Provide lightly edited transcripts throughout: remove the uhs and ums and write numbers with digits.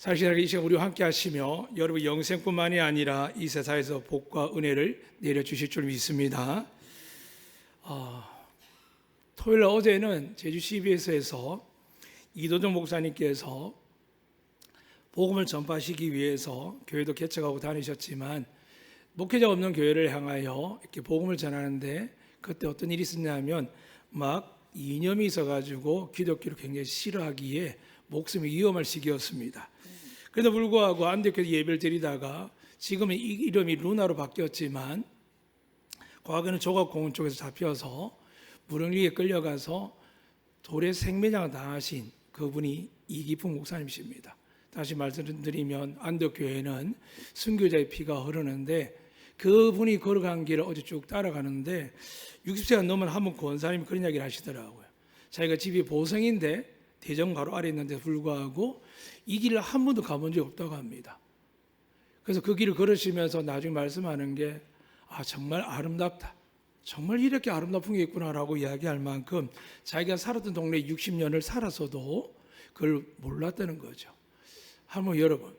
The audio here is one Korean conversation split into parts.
사실은 이 시간 우리와 함께 하시며 여러분 영생뿐만이 아니라 이 세상에서 복과 은혜를 내려주실 줄 믿습니다. 토요일 어제는 제주 CBS에서 이도정 목사님께서 복음을 전파하시기 위해서 교회도 개척하고 다니셨지만 목회자 없는 교회를 향하여 이렇게 복음을 전하는데 그때 어떤 일이 있었냐면 막 이념이 있어가지고 기독교를 굉장히 싫어하기에 목숨이 위험할 시기였습니다. 그래도 불구하고 안디옥에서 예배를 드리다가 지금은 이름이 루나로 바뀌었지만 과거에는 조각공원 쪽에서 잡혀서 무릉리에 끌려가서 돌의 생매장을 당하신 그분이 이기풍 목사님이십니다. 다시 말씀드리면 안디옥 교회는 순교자의 피가 흐르는데 그분이 걸어간 길을 어제 쭉 따라가는데 60세가 넘은 한번 권사님이 그런 이야기를 하시더라고요. 자기가 집이 보성인데 대전 바로 아래 있는데 불구하고 이 길을 한 번도 가본 적이 없다고 합니다. 그래서 그 길을 걸으시면서 나중에 말씀하는 게 정말 아름답다. 정말 이렇게 아름다운 게 있구나라고 이야기할 만큼 자기가 살았던 동네에 60년을 살았어도 그걸 몰랐다는 거죠. 한번 여러분,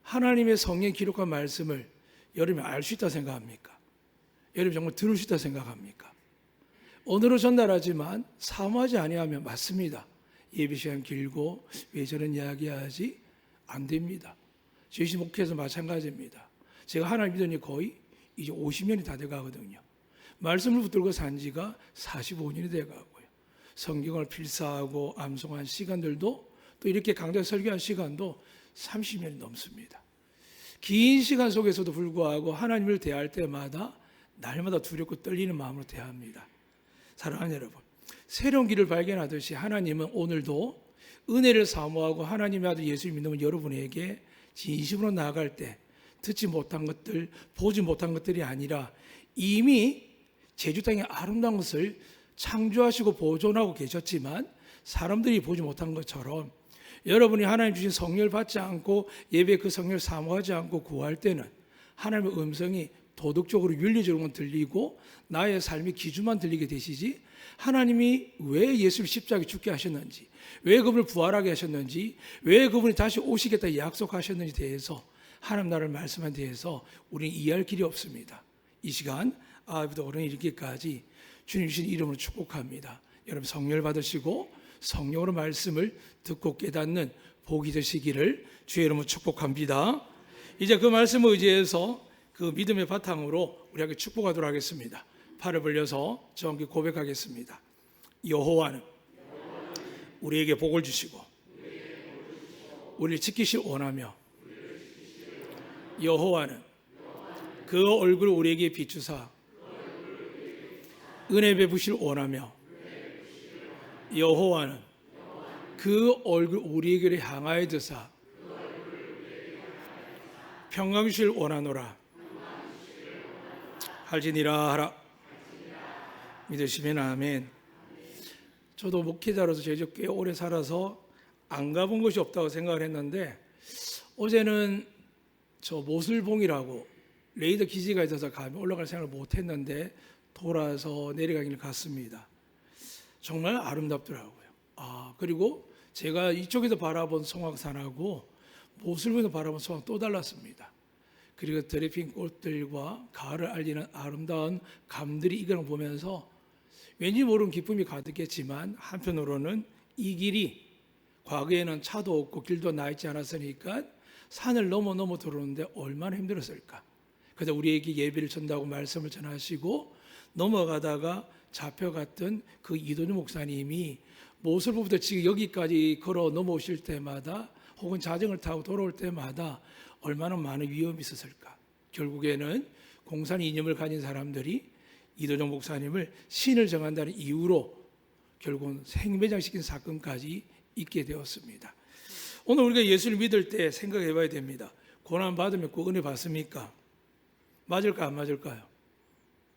하나님의 성경에 기록한 말씀을 여러분이 알 수 있다 생각합니까? 여러분 정말 들을 수 있다 생각합니까? 언어로 전달하지만 사모하지 아니하면 맞습니다. 예배 시간 길고 왜 저런 이야기하지? 안 됩니다. 저희 목회에서 마찬가지입니다. 제가 하나님 믿으니 거의 이제 50년이 다 돼가거든요. 말씀을 붙들고 산 지가 45년이 돼가고요. 성경을 필사하고 암송한 시간들도 또 이렇게 강좌 설교한 시간도 30년이 넘습니다. 긴 시간 속에서도 불구하고 하나님을 대할 때마다 날마다 두렵고 떨리는 마음으로 대합니다. 사랑하는 여러분, 새로운 길을 발견하듯이 하나님은 오늘도 은혜를 사모하고 하나님의 아들 예수를 믿는 여러분에게 진심으로 나아갈 때 듣지 못한 것들, 보지 못한 것들이 아니라 이미 제주 땅의 아름다운 것을 창조하시고 보존하고 계셨지만 사람들이 보지 못한 것처럼 여러분이 하나님 주신 성령을 받지 않고 예배에 그 성령을 사모하지 않고 구할 때는 하나님의 음성이 도덕적으로 윤리적으로만 들리고 나의 삶의 기준만 들리게 되시지 하나님이 왜 예수를 십자가에 죽게 하셨는지, 왜 그분을 부활하게 하셨는지, 왜 그분이 다시 오시겠다 약속하셨는지 대해서 하나님 나라를 말씀한 대해서 우리는 이해할 길이 없습니다. 이 시간 아버지도 어른이 이르기까지 주님 주신 이름으로 축복합니다. 여러분 성령을 받으시고 성령으로 말씀을 듣고 깨닫는 복이 되시기를 주의 이름으로 축복합니다. 이제 그 말씀을 의지해서 그 믿음의 바탕으로 우리에게 축복하도록 하겠습니다. 팔을 벌려서 정확히 고백하겠습니다. 여호와는 우리에게 복을 주시고 우리를 지키실 원하며 여호와는 그 얼굴을 우리에게 비추사 은혜 베푸실 원하며 여호와는 그 얼굴 우리에게 향하여 드사 평강 주실 원하노라. 할지니라 하라. 믿으시면 아멘. 저도 목회자로서 제주 꽤 오래 살아서 안 가본 곳이 없다고 생각을 했는데 어제는 저 모슬봉이라고 레이더 기지가 있어서 가면 올라갈 생각을 못했는데 돌아서 내려가기를 갔습니다. 정말 아름답더라고요. 그리고 제가 이쪽에서 바라본 송악산하고 모슬봉에서 바라본 송악 또 달랐습니다. 그리고 드레핀 꽃들과 가을을 알리는 아름다운 감들이 이걸 보면서 왠지 모르는 기쁨이 가득했지만 한편으로는 이 길이 과거에는 차도 없고 길도 나 있지 않았으니까 산을 넘어 들어오는데 얼마나 힘들었을까. 그래서 우리에게 예배를 전다고 말씀을 전하시고 넘어가다가 잡혀갔던 그 이도준 목사님이 모슬부부터 지금 여기까지 걸어 넘어오실 때마다 혹은 자전거를 타고 돌아올 때마다 얼마나 많은 위험이 있었을까. 결국에는 공산 이념을 가진 사람들이 이도정 목사님을 신을 정한다는 이유로 결국은 생매장시킨 사건까지 있게 되었습니다. 오늘 우리가 예수를 믿을 때 생각해 봐야 됩니다. 고난 받으면 그 은혜 받습니까? 맞을까 안 맞을까요?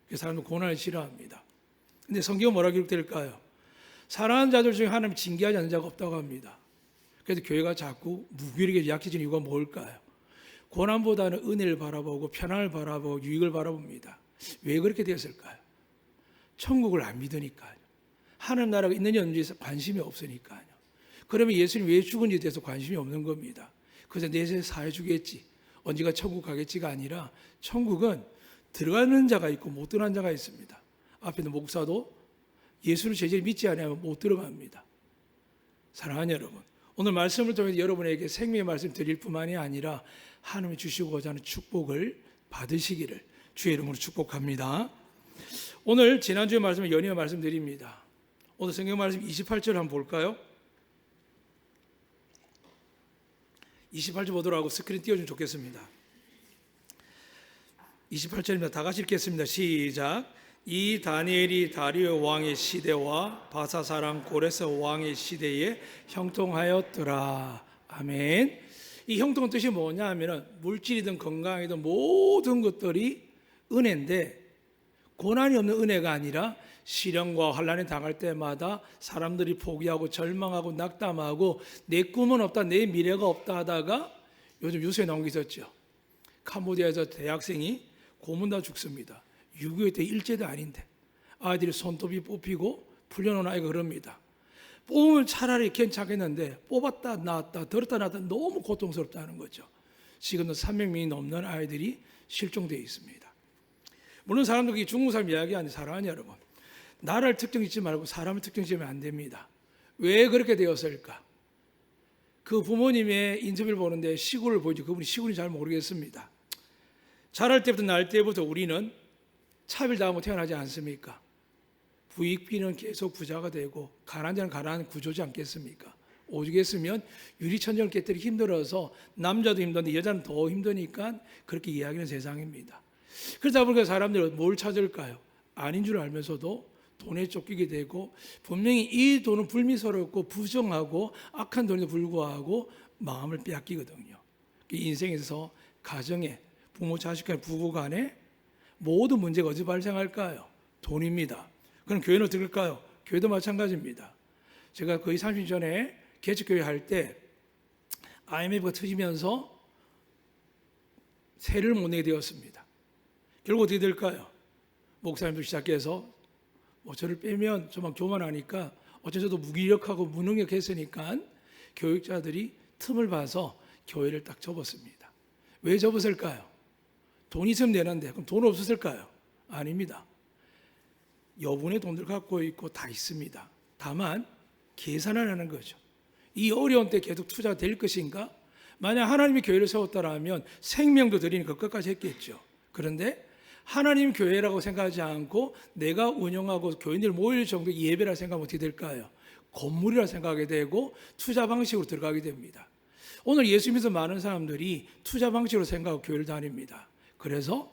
그 사람은 고난을 싫어합니다. 근데 성경은 뭐라 기록될까요? 사랑하는 자들 중에 하나님 징계하지 않는 자가 없다고 합니다. 그래서 교회가 자꾸 무기력에 약해지는 이유가 뭘까요? 고난보다는 은혜를 바라보고 편안을 바라보고 유익을 바라봅니다. 왜 그렇게 되었을까요? 천국을 안 믿으니까요. 하나님 나라가 있는지 없는지에 관심이 없으니까요. 그러면 예수님 왜 죽은지에 대해서 관심이 없는 겁니다. 그래서 내세 사해 주겠지, 언제가 천국 가겠지가 아니라 천국은 들어가는 자가 있고 못 들어가는 자가 있습니다. 앞에 있는 목사도 예수를 제대로 믿지 않으면 못 들어갑니다. 사랑하는 여러분, 오늘 말씀을 통해 여러분에게 생명의 말씀 드릴 뿐만이 아니라 하나님이 주시고자 하는 축복을 받으시기를 주의 이름으로 축복합니다. 오늘 지난주에 말씀을 연이어 말씀드립니다. 오늘 성경 말씀 28절 한번 볼까요? 28절 보도록 하고 스크린 띄워주면 좋겠습니다. 28절입니다. 다 같이 읽겠습니다. 시작. 이 다니엘이 다리오 왕의 시대와 바사 사람 고레스 왕의 시대에 형통하였더라. 아멘. 이 형통은 뜻이 뭐냐 하면 물질이든 건강이든 모든 것들이 은혜인데, 고난이 없는 은혜가 아니라 시련과 환난에 당할 때마다 사람들이 포기하고 절망하고 낙담하고 내 꿈은 없다, 내 미래가 없다 하다가 요즘 뉴스에 나온 게 있었죠. 캄보디아에서 대학생이 고문다 죽습니다. 6.25 때 일제도 아닌데 아이들이 손톱이 뽑히고 풀려놓은 아이가 그럽니다. 뽑으면 차라리 괜찮겠는데 뽑았다 나왔다 들었다 놨다 너무 고통스럽다는 거죠. 지금도 300명이 넘는 아이들이 실종되어 있습니다. 물론 사람들이 중국 사람 이야기하는데 사랑하는 여러분, 나라를 특정짓지 말고 사람을 특정짓으면 안 됩니다. 왜 그렇게 되었을까? 그 부모님의 인터뷰를 보는데 시골을 보이죠. 그분이 시골이 잘 모르겠습니다. 자랄 때부터 날 때부터 우리는 차별당하고 태어나지 않습니까? 부익빈은 계속 부자가 되고 가난한 자는 가난한 구조지 않겠습니까? 오죽했으면 유리천장을 깨뜨리기 힘들어서 남자도 힘든데 여자는 더 힘드니까 그렇게 이야기하는 세상입니다. 그러다 보니까 사람들은 뭘 찾을까요? 아닌 줄 알면서도 돈에 쫓기게 되고, 분명히 이 돈은 불미스럽고 부정하고 악한 돈에도 불구하고 마음을 빼앗기거든요. 인생에서 가정에 부모 자식 간 부부 간에 모든 문제가 어디서 발생할까요? 돈입니다. 그럼 교회는 어떻게 할까요? 교회도 마찬가지입니다. 제가 거의 30년 전에 개척교회 할 때 IMF가 터지면서 세를 못 내게 되었습니다. 결국 어떻게 될까요? 목사님도 시작해서 저를 빼면 저만 교만하니까 어째서도 무기력하고 무능력했으니까 교육자들이 틈을 봐서 교회를 딱 접었습니다. 왜 접었을까요? 돈이 있으면 되는데 그럼 돈 없었을까요? 아닙니다. 여분의 돈들 갖고 있고 다 있습니다. 다만 계산을 하는 거죠. 이 어려운 때 계속 투자가 될 것인가? 만약 하나님이 교회를 세웠다라면 생명도 드리니까 끝까지 했겠죠. 그런데 하나님 교회라고 생각하지 않고 내가 운영하고 교인들 모일 정도 예배라 생각하면 어떻게 될까요? 건물이라 생각하게 되고 투자 방식으로 들어가게 됩니다. 오늘 예수 믿어서 많은 사람들이 투자 방식으로 생각하고 교회를 다닙니다. 그래서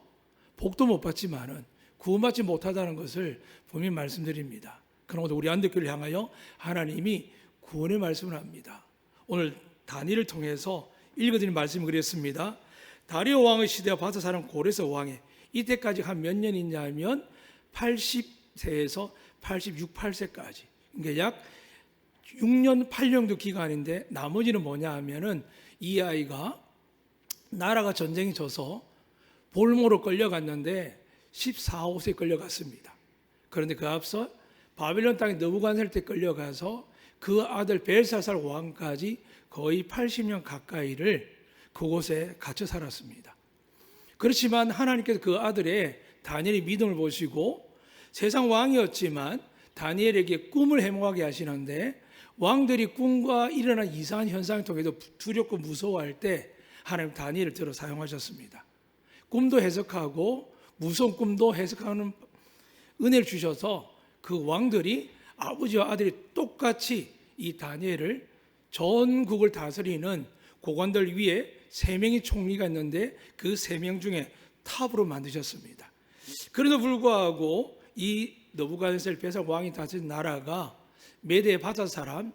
복도 못 받지만은 구원받지 못하다는 것을 분명히 말씀드립니다. 그러므로 우리 안대교회를 향하여 하나님이 구원의 말씀을 합니다. 오늘 다니엘을 통해서 읽어드린 말씀이 그랬습니다. 다리오 왕의 시대와 바사 사람 고레스 왕의, 이때까지 한 몇 년이냐 하면 80세에서 86, 8세까지, 그러니까 약 6년, 8년도 기간인데, 나머지는 뭐냐 하면은 이 아이가 나라가 전쟁이 져서 볼모로 끌려갔는데 14, 5세에 끌려갔습니다. 그런데 그 앞서 바빌론 땅에 느부갓네살 때 끌려가서 그 아들 벨사살 왕까지 거의 80년 가까이를 그곳에 갇혀 살았습니다. 그렇지만 하나님께서 그 아들의 다니엘의 믿음을 보시고, 세상 왕이었지만 다니엘에게 꿈을 해몽하게 하시는데, 왕들이 꿈과 일어난 이상한 현상을 통해서 두렵고 무서워할 때 하나님 다니엘을 들어 사용하셨습니다. 꿈도 해석하고 무서운 꿈도 해석하는 은혜를 주셔서 그 왕들이, 아버지와 아들이 똑같이 이 다니엘을 전국을 다스리는 고관들 위에 3명의 총리가 있는데 그 3명 중에 탑으로 만드셨습니다. 그래도 불구하고 이 느부갓네살 베살 왕이 다스린 나라가 메대 바사 사람,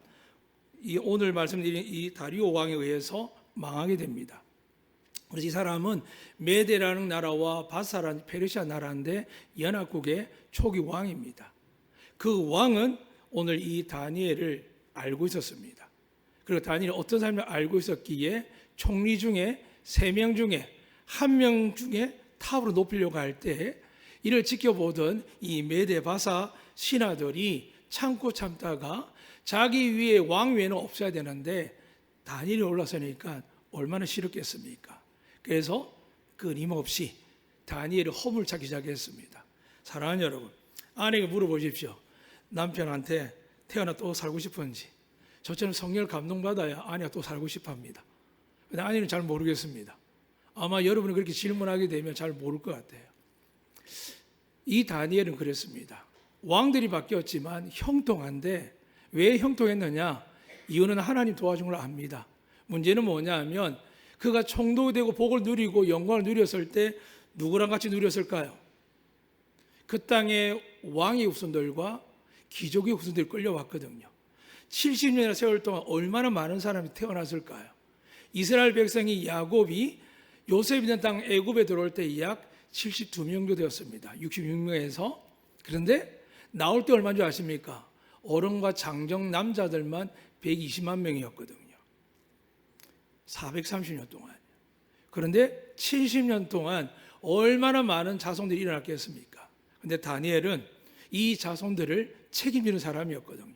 이 오늘 말씀드린 이 다리오 왕에 의해서 망하게 됩니다. 그래서 이 사람은 메대라는 나라와 바사라는 페르시아 나라인데 연합국의 초기 왕입니다. 그 왕은 오늘 이 다니엘을 알고 있었습니다. 그리고 다니엘이 어떤 사람을 알고 있었기에 총리 중에 3명 중에 1명 중에 탑으로 높이려고 할 때 이를 지켜보던 이 메대 바사 신하들이 참고 참다가 자기 위에 왕 위에는 없어야 되는데 다니엘이 올라서니까 얼마나 싫었겠습니까? 그래서 끊임없이 다니엘의 허물 찾기 시작했습니다. 사랑하는 여러분, 아내에게 물어보십시오. 남편한테 태어나 또 살고 싶은지. 저처럼 성령을 감동받아야 아내가 또 살고 싶어 합니다. 근데 아내는 잘 모르겠습니다. 아마 여러분이 그렇게 질문하게 되면 잘 모를 것 같아요. 이 다니엘은 그랬습니다. 왕들이 바뀌었지만 형통한데 왜 형통했느냐? 이유는 하나님 도와준 걸 압니다. 문제는 뭐냐 하면 그가 총독되고 복을 누리고 영광을 누렸을 때 누구랑 같이 누렸을까요? 그 땅의 왕의 후손들과 귀족의 후손들이 끌려왔거든요. 70년의 세월 동안 얼마나 많은 사람이 태어났을까요? 이스라엘 백성이 야곱이 요셉이 있는 땅 애굽에 들어올 때 약 72명 정도 되었습니다. 66명에서. 그런데 나올 때 얼마인 줄 아십니까? 어른과 장정 남자들만 120만 명이었거든요. 430년 동안. 그런데 70년 동안 얼마나 많은 자손들이 일어났겠습니까? 그런데 다니엘은 이 자손들을 책임지는 사람이었거든요.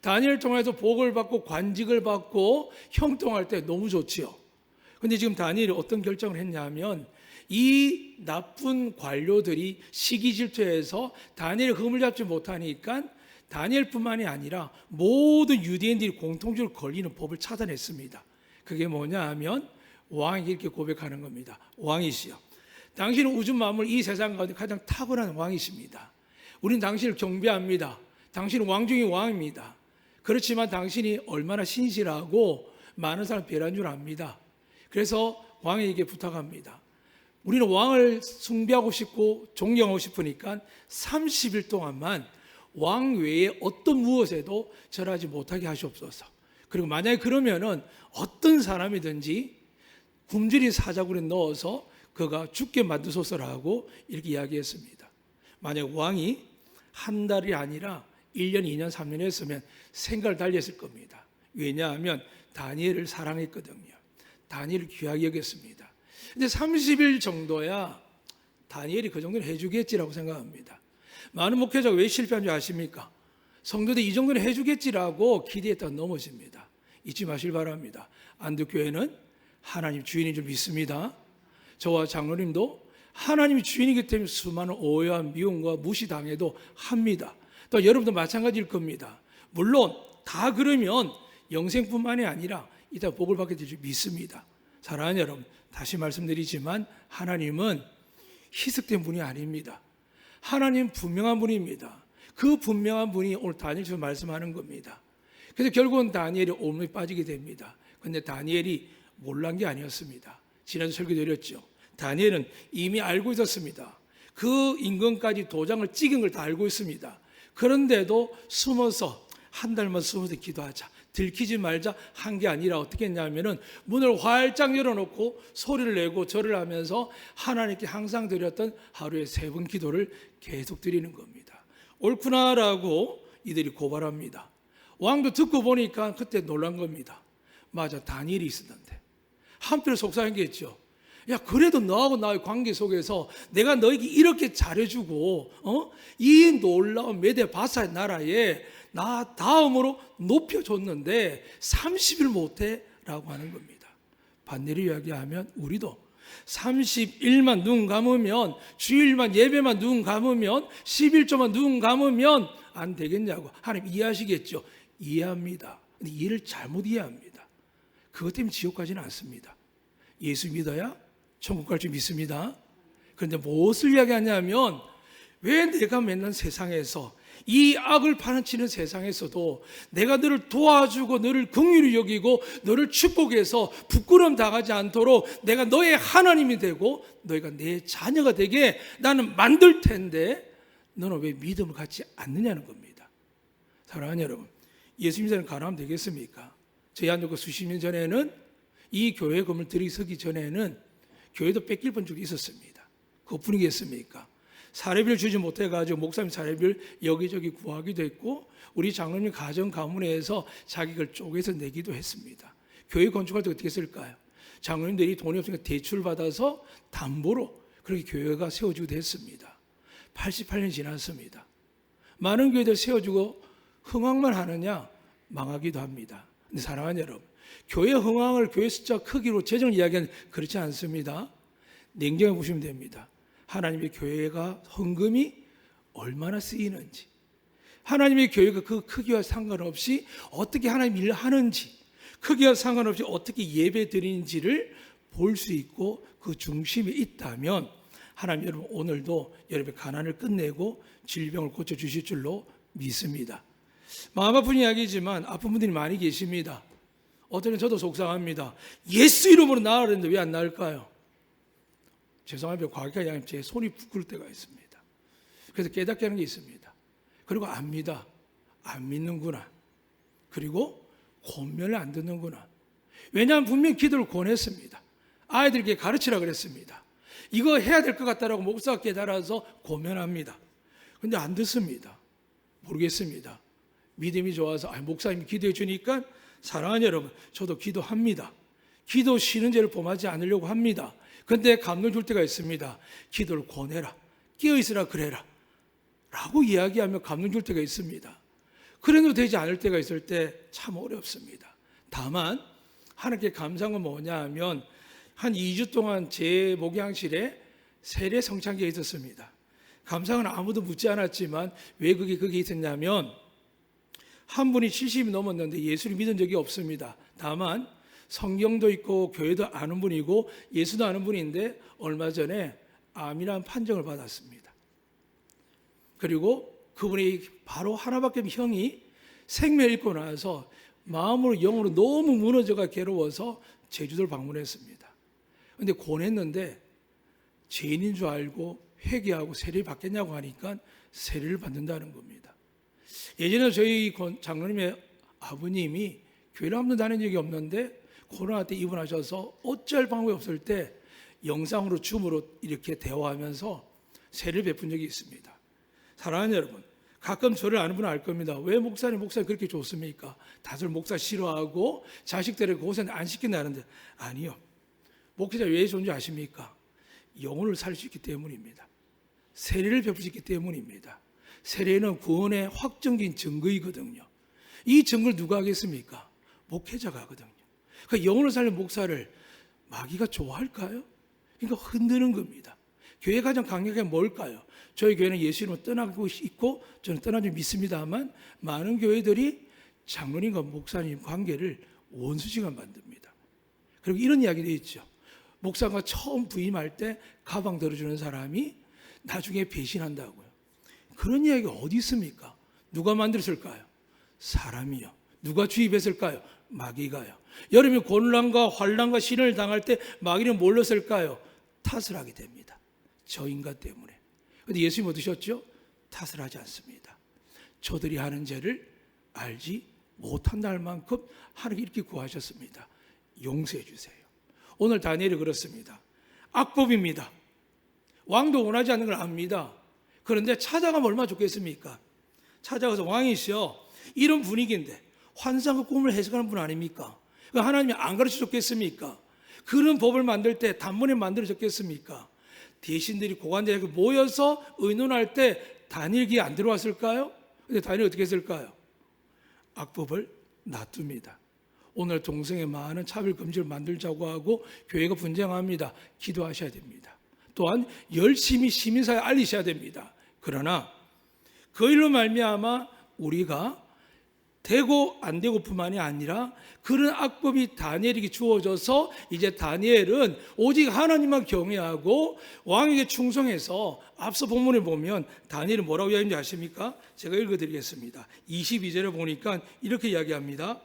다니엘 통해서 복을 받고 관직을 받고 형통할 때 너무 좋지요. 그런데 지금 다니엘이 어떤 결정을 했냐면 이 나쁜 관료들이 시기 질투해서 다니엘의 금을 잡지 못하니까 다니엘뿐만이 아니라 모든 유대인들이 공통적으로 걸리는 법을 찾아냈습니다. 그게 뭐냐 하면 왕이 이렇게 고백하는 겁니다. 왕이시여, 당신은 우주 만물 이 세상 가운데 가장 탁월한 왕이십니다. 우리는 당신을 경배합니다. 당신은 왕 중의 왕입니다. 그렇지만 당신이 얼마나 신실하고 많은 사람 배려한 줄 압니다. 그래서 왕에게 부탁합니다. 우리는 왕을 숭배하고 싶고 존경하고 싶으니까 30일 동안만 왕 외에 어떤 무엇에도 절하지 못하게 하시옵소서. 그리고 만약에 그러면은 어떤 사람이든지 굶주린 사자굴에 넣어서 그가 죽게 만드소서라고 이렇게 이야기했습니다. 만약 왕이 한 달이 아니라 1년, 2년, 3년 했으면 생각을 달리 했을 겁니다. 왜냐하면 다니엘을 사랑했거든요. 다니엘을 귀하게 여겼습니다. 근데 30일 정도야 다니엘이 그 정도는 해주겠지라고 생각합니다. 많은 목회자가 왜 실패한 줄 아십니까? 성도들 이 정도는 해주겠지라고 기대했다가 넘어집니다. 잊지 마실 바랍니다. 안두교회는 하나님 주인인 줄 믿습니다. 저와 장로님도 하나님이 주인이기 때문에 수많은 오해와 미움과 무시당해도 합니다. 또 여러분도 마찬가지일 겁니다. 물론 다 그러면 영생뿐만이 아니라 이따 복을 받게 될 줄 믿습니다. 사랑하는 여러분, 다시 말씀드리지만 하나님은 희석된 분이 아닙니다. 하나님 분명한 분입니다. 그 분명한 분이 오늘 다니엘에서 말씀하는 겁니다. 그래서 결국은 다니엘이 오물에 빠지게 됩니다. 그런데 다니엘이 몰란 게 아니었습니다. 지난주 설교드렸죠. 다니엘은 이미 알고 있었습니다. 그 임금까지 도장을 찍은 걸 다 알고 있습니다. 그런데도 숨어서 한 달만 숨어서 기도하자, 들키지 말자 한 게 아니라 어떻게 했냐면은 문을 활짝 열어놓고 소리를 내고 절을 하면서 하나님께 항상 드렸던 하루에 3번 기도를 계속 드리는 겁니다. 옳구나라고 이들이 고발합니다. 왕도 듣고 보니까 그때 놀란 겁니다. 맞아, 다니엘이 있었는데. 한편 속상한 게 있죠. 야, 그래도 너하고 나의 관계 속에서 내가 너에게 이렇게 잘해주고 이 놀라운 메데 바사의 나라에 나 다음으로 높여줬는데 30일 못해? 라고 하는 겁니다. 반대로 이야기하면 우리도 30일만 눈 감으면, 주일만 예배만 눈 감으면, 11조만 눈 감으면 안 되겠냐고. 하나님 이해하시겠죠? 이해합니다. 근데 이해를 잘못 이해합니다. 그것 때문에 지옥 가지는 않습니다. 예수 믿어야 천국 갈 줄 믿습니다. 그런데 무엇을 이야기하냐면 왜 내가 맨날 세상에서 이 악을 파헤치는 세상에서도 내가 너를 도와주고 너를 긍휼히 여기고 너를 축복해서 부끄러움 당하지 않도록 내가 너의 하나님이 되고 너희가 내 자녀가 되게 나는 만들 텐데 너는 왜 믿음을 갖지 않느냐는 겁니다. 사랑하는 여러분, 예수 믿는 사람 가능하면 되겠습니까? 저희 한국교 수십 년 전에는 이 교회 건물 들이서기 전에는 교회도 뺏길 뻔 있었습니다. 그뿐이겠습니까? 사례비를 주지 못해가지고 목사님 사례비를 여기저기 구하기도 했고 우리 장로님 가정 가문에서 자기를 쪼개서 내기도 했습니다. 교회 건축할 때 어떻게 했을까요? 장로님들이 돈이 없으니까 대출 받아서 담보로 그렇게 교회가 세워지기도 했습니다. 88년 지났습니다. 많은 교회들 세워지고 흥황만 하느냐? 망하기도 합니다. 근데 사랑하는 여러분, 교회 흥황을 교회 숫자 크기로 재정을 이야기하는 그렇지 않습니다. 냉정해 보시면 됩니다. 하나님의 교회가 헌금이 얼마나 쓰이는지, 하나님의 교회가 그 크기와 상관없이 어떻게 하나님 일을 하는지, 크기와 상관없이 어떻게 예배 드리는지를 볼 수 있고 그 중심에 있다면 하나님 여러분 오늘도 여러분의 가난을 끝내고 질병을 고쳐주실 줄로 믿습니다. 마음 아픈 이야기지만 아픈 분들이 많이 계십니다. 어떤 저도 속상합니다. 예수 이름으로 나으려는데 왜 안 나을까요? 죄송합니다. 과격하게 이야기하면 제 손이 부끄러울 때가 있습니다. 그래서 깨닫게 하는 게 있습니다. 그리고 압니다. 안 믿는구나. 그리고 권면을 안 듣는구나. 왜냐하면 분명히 기도를 권했습니다. 아이들에게 가르치라 그랬습니다. 이거 해야 될 것 같다라고 목사가 깨달아서 권면합니다. 근데 안 듣습니다. 모르겠습니다. 믿음이 좋아서 목사님이 기도해 주니까 사랑하는 여러분, 저도 기도합니다. 기도 쉬는 죄를 범하지 않으려고 합니다. 근데 감동 줄 때가 있습니다. 기도를 권해라. 깨어있으라 그래라. 라고 이야기하면 감동 줄 때가 있습니다. 그래도 되지 않을 때가 있을 때 참 어렵습니다. 다만 하나님께 감사한 건 뭐냐 하면 한 2주 동안 제 목양실에 세례 성찬기가 있었습니다. 감사는 아무도 묻지 않았지만 왜 그게 있었냐면 한 분이 70이 넘었는데 예수를 믿은 적이 없습니다. 다만 성경도 있고 교회도 아는 분이고 예수도 아는 분인데 얼마 전에 암이라는 판정을 받았습니다. 그리고 그분이 바로 하나밖에 없는 형이 생명을 잃고 나서 마음으로 영으로 너무 무너져가 괴로워서 제주도를 방문했습니다. 그런데 권했는데 죄인인 줄 알고 회개하고 세례를 받겠냐고 하니까 세례를 받는다는 겁니다. 예전에 저희 장로님의 아버님이 교회를 한 번도 다닌 적이 없는데 코로나 때 입원하셔서 어쩔 방법이 없을 때 영상으로 줌으로 이렇게 대화하면서 세례를 베푼 적이 있습니다. 사랑하는 여러분, 가끔 저를 아는 분은 알 겁니다. 왜 목사님 그렇게 좋습니까? 다들 목사 싫어하고 자식들을 고생 안 시킨다는데 아니요. 목회자 왜 좋은지 아십니까? 영혼을 살릴 수 있기 때문입니다. 세례를 베풀 수 있기 때문입니다. 세례는 구원의 확정적인 증거이거든요. 이 증거를 누가 하겠습니까? 목회자가 하거든요. 그 영혼을 살린 목사를 마귀가 좋아할까요? 그러니까 흔드는 겁니다. 교회 가장 강력한 게 뭘까요? 저희 교회는 예수 이름으로 떠나고 있고 저는 떠나지 믿습니다만 많은 교회들이 장로님과 목사님 관계를 원수지간 만듭니다. 그리고 이런 이야기도 있죠. 목사가 처음 부임할 때 가방 들어주는 사람이 나중에 배신한다고요. 그런 이야기가 어디 있습니까? 누가 만들었을까요? 사람이요. 누가 주입했을까요? 마귀가요. 여러분이 곤란과 환난과 시련을 당할 때 마귀는 뭘로 쓸까요? 탓을 하게 됩니다. 저 인간 때문에. 그런데 예수님이 어떠셨죠? 탓을 하지 않습니다. 저들이 하는 죄를 알지 못한다 할 만큼 하나님께 이렇게 구하셨습니다. 용서해 주세요. 오늘 다니엘이 그렇습니다. 악법입니다. 왕도 원하지 않는 걸 압니다. 그런데 찾아가면 얼마나 좋겠습니까? 찾아가서 왕이시여 이런 분위기인데 환상과 꿈을 해석하는 분 아닙니까? 하나님이 안 가르쳐 줬겠습니까? 그런 법을 만들 때 단번에 만들어졌겠습니까? 대신들이 고관들에게 모여서 의논할 때 다니엘이 안 들어왔을까요? 근데 다니엘이 어떻게 했을까요? 악법을 놔둡니다. 오늘 동성애 많은 차별 금지를 만들자고 하고 교회가 분쟁합니다. 기도하셔야 됩니다. 또한 열심히 시민사회에 알리셔야 됩니다. 그러나 그 일로 말미암아 우리가 되고 안 되고 뿐만이 아니라 그런 악법이 다니엘에게 주어져서 이제 다니엘은 오직 하나님만 경외하고 왕에게 충성해서 앞서 본문에 보면 다니엘은 뭐라고 이야기하는지 아십니까? 제가 읽어드리겠습니다. 22절에 보니까 이렇게 이야기합니다.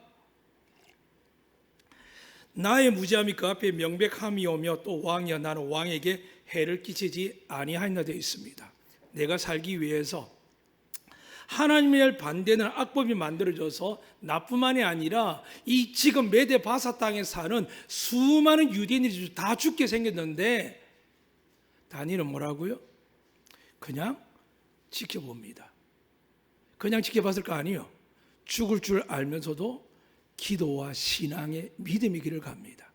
나의 무지함이 그 앞에 명백함이오며 또 왕이여 나는 왕에게 해를 끼치지 아니하였나 되어 있습니다. 내가 살기 위해서 하나님의 반대는 악법이 만들어져서 나뿐만이 아니라 이 지금 메데 바사 땅에 사는 수많은 유대인들이 다 죽게 생겼는데 다니엘은 뭐라고요? 그냥 지켜봅니다. 그냥 지켜봤을 거 아니에요. 죽을 줄 알면서도 기도와 신앙의 믿음의 길을 갑니다.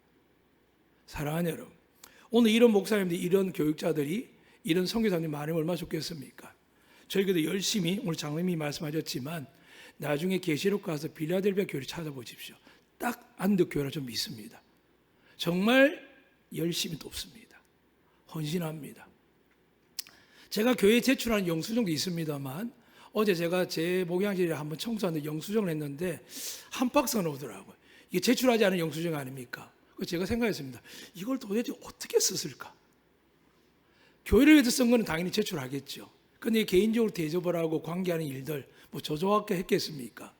사랑하는 여러분, 오늘 이런 목사님들, 이런 교육자들이, 이런 선교사님들이 많으면 얼마나 좋겠습니까? 저희도 열심히 오늘 장로님이 말씀하셨지만 나중에 계시록 가서 빌라델비아 교회를 찾아보십시오. 딱 안디옥 교회라 좀 믿습니다. 정말 열심히 돕습니다. 헌신합니다. 제가 교회에 제출하는 영수증도 있습니다만 어제 제가 제 목양실에 한번 청소하는데 영수증을 했는데 한 박스가 나오더라고요. 이게 제출하지 않은 영수증 아닙니까? 그래서 제가 생각했습니다. 이걸 도대체 어떻게 썼을까? 교회를 위해서 쓴 거는 당연히 제출하겠죠. 근데 개인적으로 대접을 하고 관계하는 일들 뭐 저조하게 했겠습니까?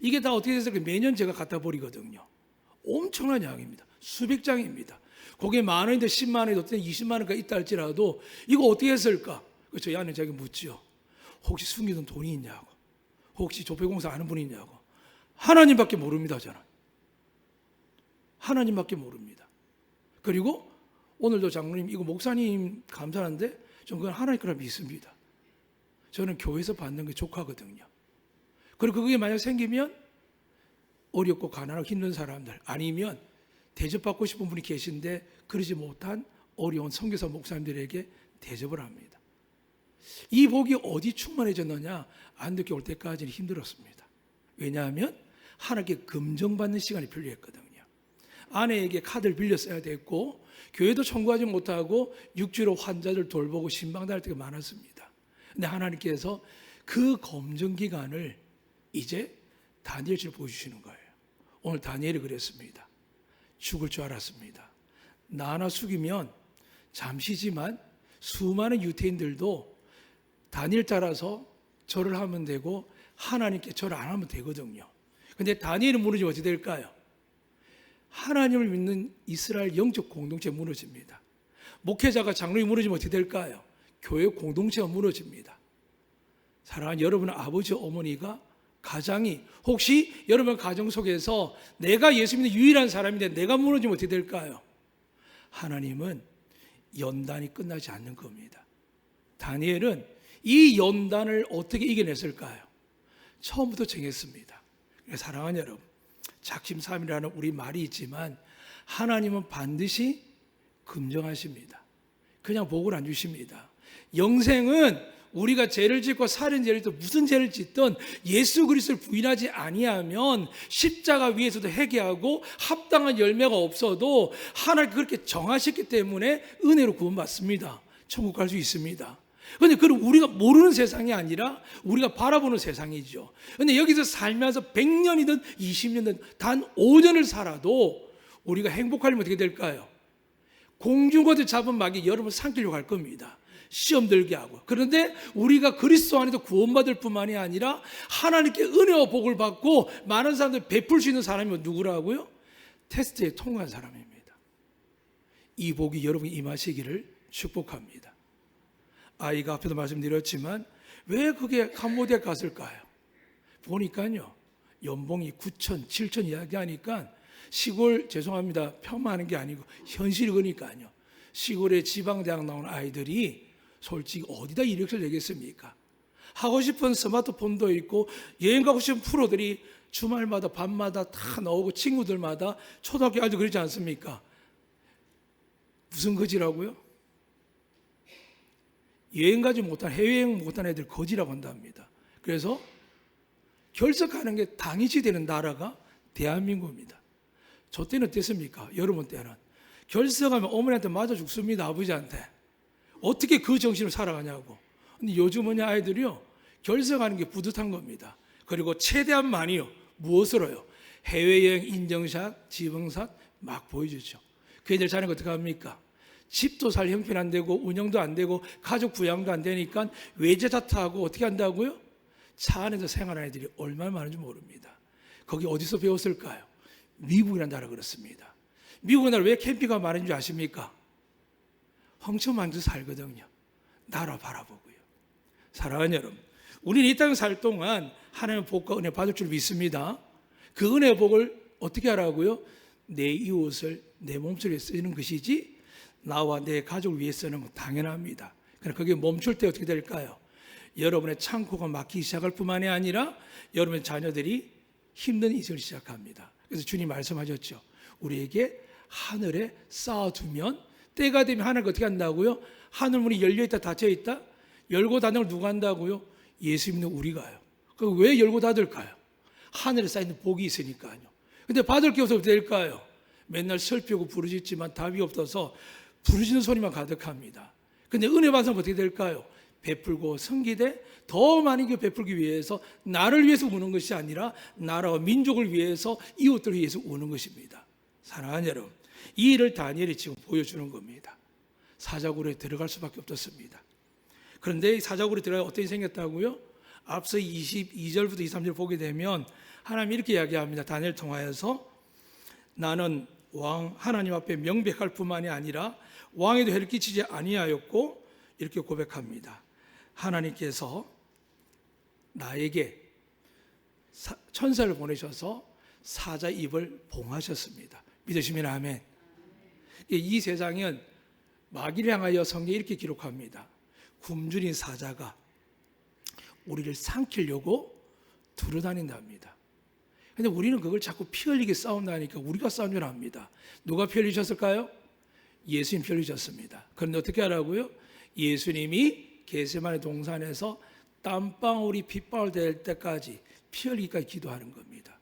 이게 다 어떻게 됐을까? 매년 제가 갖다 버리거든요. 엄청난 양입니다. 수백 장입니다. 거기에 만 원인데 10만 원이 어떤 20만 원까지 있다 할지라도 이거 어떻게 했을까? 저희 아내 자기 묻죠. 혹시 숨기던 돈이 있냐고. 혹시 조폐공사 아는 분이 있냐고. 하나님밖에 모릅니다. 저는. 하나님밖에 모릅니다. 그리고 오늘도 장로님 이거 목사님 감사하는데 저는 그건 하나님 거라 믿습니다. 저는 교회에서 받는 게 족하거든요. 그리고 그게 만약 생기면 어렵고 가난하고 힘든 사람들 아니면 대접받고 싶은 분이 계신데 그러지 못한 어려운 선교사 목사님들에게 대접을 합니다. 이 복이 어디 충만해졌느냐? 안디옥에 올 때까지는 힘들었습니다. 왜냐하면 하나님께 검증받는 시간이 필요했거든요. 아내에게 카드를 빌려 써야 됐고 교회도 청구하지 못하고 육주로 환자들 돌보고 신방당할 때가 많았습니다. 근데 하나님께서 그 검증 기간을 이제 다니엘처럼 보여주시는 거예요. 오늘 다니엘이 그랬습니다. 죽을 줄 알았습니다. 나 하나 숙이면 잠시지만 수많은 유태인들도 다니엘 따라서 절을 하면 되고 하나님께 절을 안 하면 되거든요. 근데 다니엘은 무너지면 어떻게 될까요? 하나님을 믿는 이스라엘 영적 공동체가 무너집니다. 목회자가 장로이 무너지면 어떻게 될까요? 교회 공동체가 무너집니다. 사랑하는 여러분의 아버지 어머니가 가장이 혹시 여러분 가정 속에서 내가 예수 믿는 유일한 사람인데 내가 무너지면 어떻게 될까요? 하나님은 연단이 끝나지 않는 겁니다. 다니엘은 이 연단을 어떻게 이겨냈을까요? 처음부터 정했습니다. 사랑하는 여러분, 작심삼일이라는 우리 말이 있지만 하나님은 반드시 긍정하십니다. 그냥 복을 안 주십니다. 영생은 우리가 죄를 짓고 살인죄를 짓든 무슨 죄를 짓든 예수 그리스도를 부인하지 아니하면 십자가 위에서도 회개하고 합당한 열매가 없어도 하나님 그렇게 정하셨기 때문에 은혜로 구원받습니다. 천국 갈 수 있습니다. 그런데 그건 우리가 모르는 세상이 아니라 우리가 바라보는 세상이죠. 그런데 여기서 살면서 100년이든 20년이든 단 5년을 살아도 우리가 행복하려면 어떻게 될까요? 공중거들 잡은 마귀 여러분 삼키려고 할 겁니다. 시험 들게 하고. 그런데 우리가 그리스도 안에서 구원받을 뿐만이 아니라 하나님께 은혜와 복을 받고 많은 사람들 베풀 수 있는 사람이 누구라고요? 테스트에 통과한 사람입니다. 이 복이 여러분이 임하시기를 축복합니다. 아이가 앞에도 말씀드렸지만 왜 그게 캄보디아 갔을까요? 보니까요 연봉이 9천, 7천 이야기하니까 시골 죄송합니다 폄하하는 게 아니고 현실이 그러니까요 시골에 지방대학 나온 아이들이 솔직히 어디다 이력서를 내겠습니까? 하고 싶은 스마트폰도 있고 여행 가고 싶은 프로들이 주말마다 밤마다 다 나오고 친구들마다 초등학교 아이들 그러지 않습니까? 무슨 거지라고요? 여행 가지 못한 해외여행 못한 애들 거지라고 한답니다. 그래서 결석하는 게 당연시 되는 나라가 대한민국입니다. 저 때는 어땠습니까? 여러분 때는 결석하면 어머니한테 맞아 죽습니다. 아버지한테. 어떻게 그 정신으로 살아가냐고. 근데 요즘은 아이들이요 결석하는 게 뿌듯한 겁니다. 그리고 최대한만이요 무엇으로요? 해외여행 인증샷, 지방샷 막 보여주죠. 그 애들 자녀가 어떻게 합니까? 집도 살 형편 안 되고 운영도 안 되고 가족 부양도 안 되니까 외제차 타고 어떻게 한다고요? 차 안에서 생활하는 애들이 얼마나 많은지 모릅니다. 거기 어디서 배웠을까요? 미국이라는 나라 그렇습니다. 미국 나라 왜 캠핑가 많은 줄 아십니까? 황천만 주 살거든요. 나라 바라보고요. 사랑하는 여러분, 우리는 이 땅에 살 동안 하나님의 복과 은혜 받을 줄 믿습니다. 그 은혜의 복을 어떻게 하라고요? 내 이웃을 내 몸속에 쓰는 것이지 나와 내 가족을 위해 쓰는 건 당연합니다. 그러나 그게 멈출 때 어떻게 될까요? 여러분의 창고가 막히기 시작할 뿐만이 아니라 여러분의 자녀들이 힘든 인생을 시작합니다. 그래서 주님 말씀하셨죠. 우리에게 하늘에 쌓아두면 때가 되면 하늘이 어떻게 한다고요? 하늘문이 열려있다 닫혀있다? 열고 닫는 걸 누가 한다고요? 예수 믿는 우리가요. 왜 열고 닫을까요? 하늘에 쌓이는 복이 있으니까요. 근데 받을 게 없어서 어떻게 될까요? 맨날 슬피고 부르짖지만 답이 없어서 부르짖는 소리만 가득합니다. 근데 은혜 받은 사람 어떻게 될까요? 베풀고 섬기되 더 많은 게 베풀기 위해서 나를 위해서 우는 것이 아니라 나라와 민족을 위해서 이웃들을 위해서 우는 것입니다. 사랑하는 여러분, 이 일을 다니엘이 지금 보여주는 겁니다. 사자굴에 들어갈 수밖에 없었습니다. 그런데 사자굴에 들어가 어떤 일이 생겼다고요? 앞서 22절부터 23절 보게 되면 하나님이 이렇게 이야기합니다. 다니엘 통하여서 나는 왕 하나님 앞에 명백할 뿐만이 아니라 왕에도 해를 끼치지 아니하였고 이렇게 고백합니다. 하나님께서 나에게 천사를 보내셔서 사자 입을 봉하셨습니다. 믿으시면 아멘. 이 세상은 마귀를 향하여 성경에 이렇게 기록합니다. 굶주린 사자가 우리를 삼키려고 두루다닌답니다. 근데 우리는 그걸 자꾸 피 흘리게 싸운다니까 우리가 싸운 줄 압니다. 누가 피 흘리셨을까요? 예수님 피 흘리셨습니다. 그런데 어떻게 하라고요? 예수님이 겟세마네 동산에서 땀방울이 핏방울 될 때까지 피 흘리기까지 기도하는 겁니다.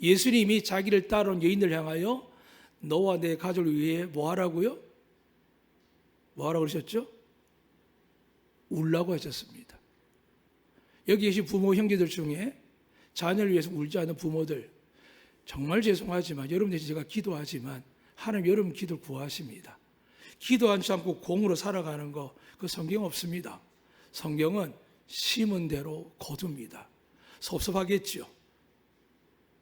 예수님이 자기를 따라온 여인들 향하여 너와 내 가족을 위해 뭐 하라고요? 뭐 하라고 그러셨죠? 울라고 하셨습니다. 여기 계신 부모 형제들 중에 자녀를 위해서 울지 않는 부모들 정말 죄송하지만 여러분들이 제가 기도하지만 하나님 여러분 기도를 구하십니다. 기도하지 않고 공으로 살아가는 거 그 성경 없습니다. 성경은 심은 대로 거둡니다. 섭섭하겠죠.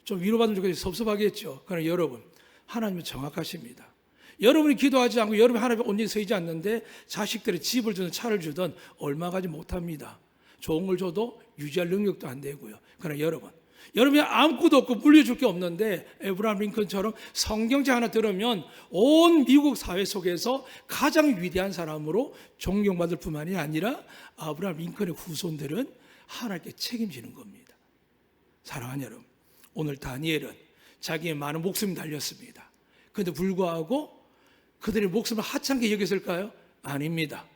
좀 위로받으면 좋겠지. 섭섭하겠죠. 그러나 여러분 하나님은 정확하십니다. 여러분이 기도하지 않고 여러분이 하나님 앞에 온전히 서지 않는데 자식들의 집을 주든 차를 주든 얼마 가지 못합니다. 좋은 걸 줘도 유지할 능력도 안 되고요. 그러나 여러분이 아무것도 없고 물려줄 게 없는데 에브라함 링컨처럼 성경책 하나 들으면 온 미국 사회 속에서 가장 위대한 사람으로 존경받을 뿐만이 아니라 아브라함 링컨의 후손들은 하나님께 책임지는 겁니다. 사랑하는 여러분, 오늘 다니엘은 자기의 많은 목숨이 달렸습니다. 그런데 불구하고 그들의 목숨을 하찮게 여겼을까요? 아닙니다.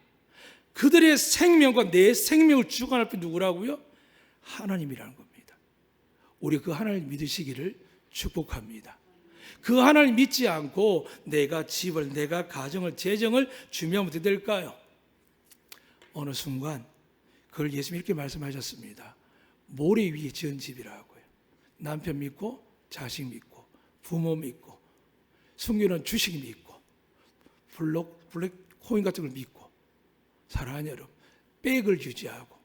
그들의 생명과 내 생명을 주관할 분 누구라고요? 하나님이라는 겁니다. 우리 그 하나님을 믿으시기를 축복합니다. 그 하나님을 믿지 않고 내가 집을, 내가 가정을, 재정을 준비하면 어떻게 될까요? 어느 순간 그걸 예수님이 이렇게 말씀하셨습니다. 모래 위에 지은 집이라고요. 남편 믿고 자식 믿고 부모 믿고 숨기는 주식 믿고 블랙 코인 같은 걸 믿고 사랑하는 여러분, 백을 유지하고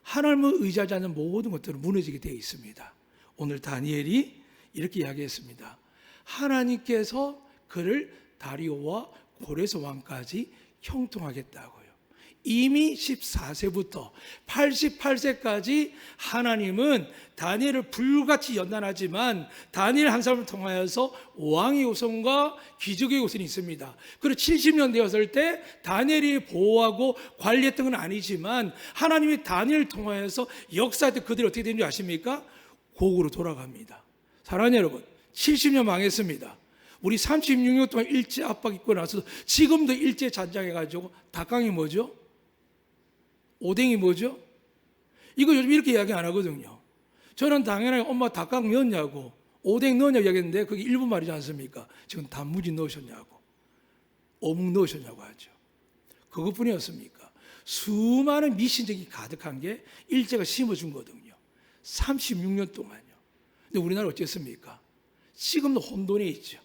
하나님을 의지하지 않는 모든 것들은 무너지게 되어 있습니다. 오늘 다니엘이 이렇게 이야기했습니다. 하나님께서 그를 다리오와 고레스 왕까지 형통하겠다고요. 이미 14세부터 88세까지 하나님은 다니엘을 불같이 연단하지만 다니엘 한 사람을 통하여서 왕의 우선과 귀족의 우선이 있습니다. 그리고 70년 되었을 때 다니엘이 보호하고 관리했던 건 아니지만 하나님이 다니엘을 통하여서 역사할 때 그들이 어떻게 되는지 아십니까? 고국으로 돌아갑니다. 사랑하는 여러분, 70년 망했습니다. 우리 36년 동안 일제 압박 입고 나서 지금도 일제 잔장해가지고 닭강이 뭐죠? 오뎅이 뭐죠? 이거 요즘 이렇게 이야기 안 하거든요. 저는 당연히 엄마 닭강 넣었냐고 오뎅 넣었냐고 이야기했는데 그게 일본 말이지 않습니까? 지금 단무지 넣으셨냐고 어묵 넣으셨냐고 하죠. 그것뿐이었습니까? 수많은 미신적이 가득한 게 일제가 심어준 거거든요. 36년 동안요. 근데 우리나라 어쨌습니까? 지금도 혼돈에 있죠.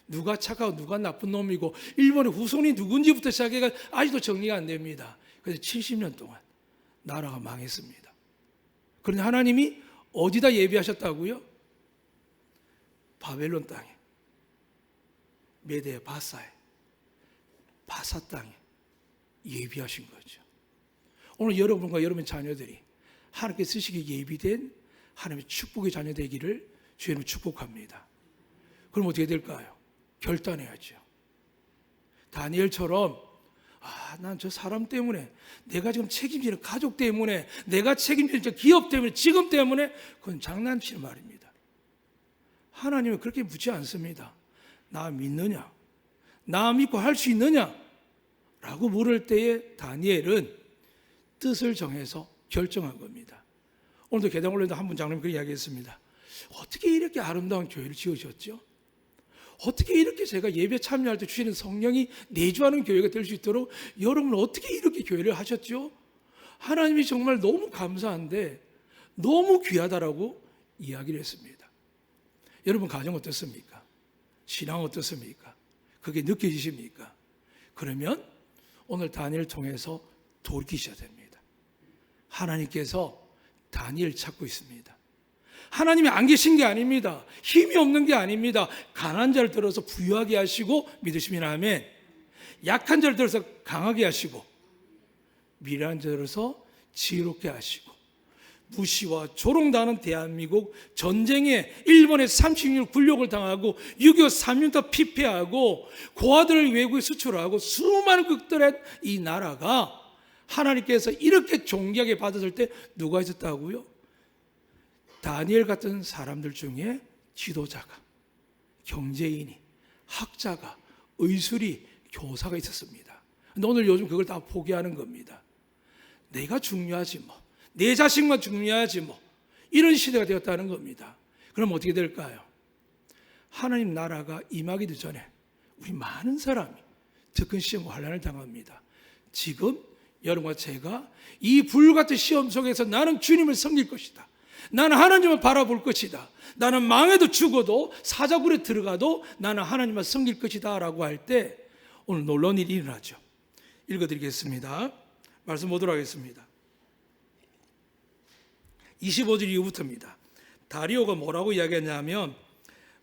누가 착하고 누가 나쁜 놈이고 일본의 후손이 누군지부터 시작해가 아직도 정리가 안 됩니다. 그래서 70년 동안 나라가 망했습니다. 그런데 하나님이 어디다 예비하셨다고요? 바벨론 땅에, 메데 바사에, 바사 땅에 예비하신 거죠. 오늘 여러분과 여러분 자녀들이 하나님께 쓰시기에 예비된 하나님의 축복의 자녀 되기를 주님을 축복합니다. 그럼 어떻게 될까요? 결단해야죠. 다니엘처럼 난 저 사람 때문에 내가 지금 책임지는 가족 때문에 내가 책임지는 저 기업 때문에 지금 때문에 그건 장난치는 말입니다. 하나님은 그렇게 묻지 않습니다. 나 믿느냐? 나 믿고 할 수 있느냐? 라고 물을 때에 다니엘은 뜻을 정해서 결정한 겁니다. 오늘도 계단 올렸는데 한 분 장로님 그렇게 이야기했습니다. 어떻게 이렇게 아름다운 교회를 지으셨죠? 어떻게 이렇게 제가 예배 참여할 때 주시는 성령이 내주하는 교회가 될 수 있도록 여러분 어떻게 이렇게 교회를 하셨죠? 하나님이 정말 너무 감사한데 너무 귀하다라고 이야기를 했습니다. 여러분 가정 어떻습니까? 신앙 어떻습니까? 그게 느껴지십니까? 그러면 오늘 다니엘을 통해서 돌이키셔야 됩니다. 하나님께서 다니엘을 찾고 있습니다. 하나님이 안 계신 게 아닙니다. 힘이 없는 게 아닙니다. 가난한 자를 들어서 부유하게 하시고, 믿으시면 아멘. 약한 자를 들어서 강하게 하시고, 미련한 자를 들어서 지혜롭게 하시고, 무시와 조롱당하는 대한민국 전쟁에 일본에 36년 굴욕을 당하고 6.25 3년도 피폐하고 고아들을 외국에 수출하고 수많은 극들의 이 나라가 하나님께서 이렇게 존귀하게 받았을 때 누가 있었다고요? 다니엘 같은 사람들 중에 지도자가, 경제인이, 학자가, 의술이, 교사가 있었습니다. 근데 오늘 요즘 그걸 다 포기하는 겁니다. 내가 중요하지 뭐, 내 자식만 중요하지 뭐, 이런 시대가 되었다는 겁니다. 그럼 어떻게 될까요? 하나님 나라가 임하기도 전에 우리 많은 사람이 특근 시험과 환난을 당합니다. 지금 여러분과 제가 이 불같은 시험 속에서 나는 주님을 섬길 것이다, 나는 하나님을 바라볼 것이다, 나는 망해도 죽어도 사자굴에 들어가도 나는 하나님을 섬길 것이다 라고 할 때 오늘 놀라운 일이 일어나죠. 읽어드리겠습니다. 말씀 보도록 하겠습니다. 25절 이후부터입니다. 다리오가 뭐라고 이야기했냐면